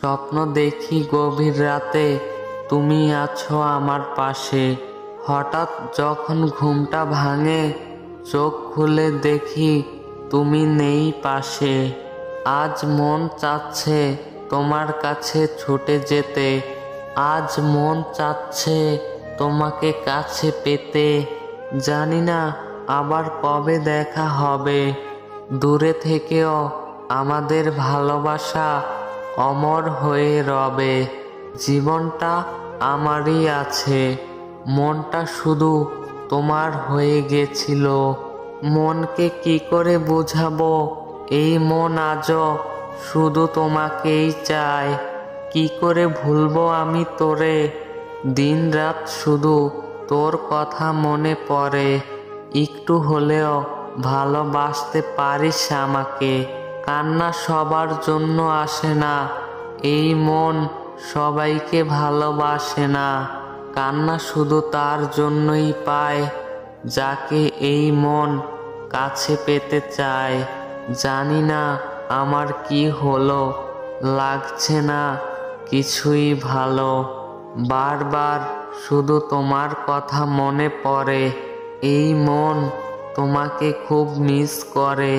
স্বপ্ন দেখি গভীর রাতে তুমি আছো আমার পাশে। হঠাৎ যখন ঘুমটা ভাঙে, চোখ খুলে দেখি তুমি নেই পাশে। আজ মন চাচ্ছে তোমার কাছে ছুটে যেতে, আজ মন চাচ্ছে তোমাকে কাছে পেতে। জানি না আবার কবে দেখা হবে, দূরে থেকেও আমাদের ভালোবাসা অমর হয়ে রবে। জীবনটা আমারই আছে, মনটা শুধু তোমার হয়ে গেছিল। মনকে কি করে বোঝাবো, এই মন আজও শুধু তোমাকেই চায়। কি করে ভুলবো আমি তোরে, দিন রাত শুধু তোর কথা মনে পড়ে। একটু হলেও ভালোবাসতে পারিস আমাকে। কান্না সবার জন্য আসে না, এই মন সবাইকে ভালোবাসে না। কান্না শুধু তার জন্যই পায় যাকে এই মন কাছে পেতে চায়। জানি না আমার কি হলো, লাগছে না কিছুই ভালো। বারবার শুধু তোমার কথা মনে পড়ে, এই মন তোমাকে খুব মিস করে।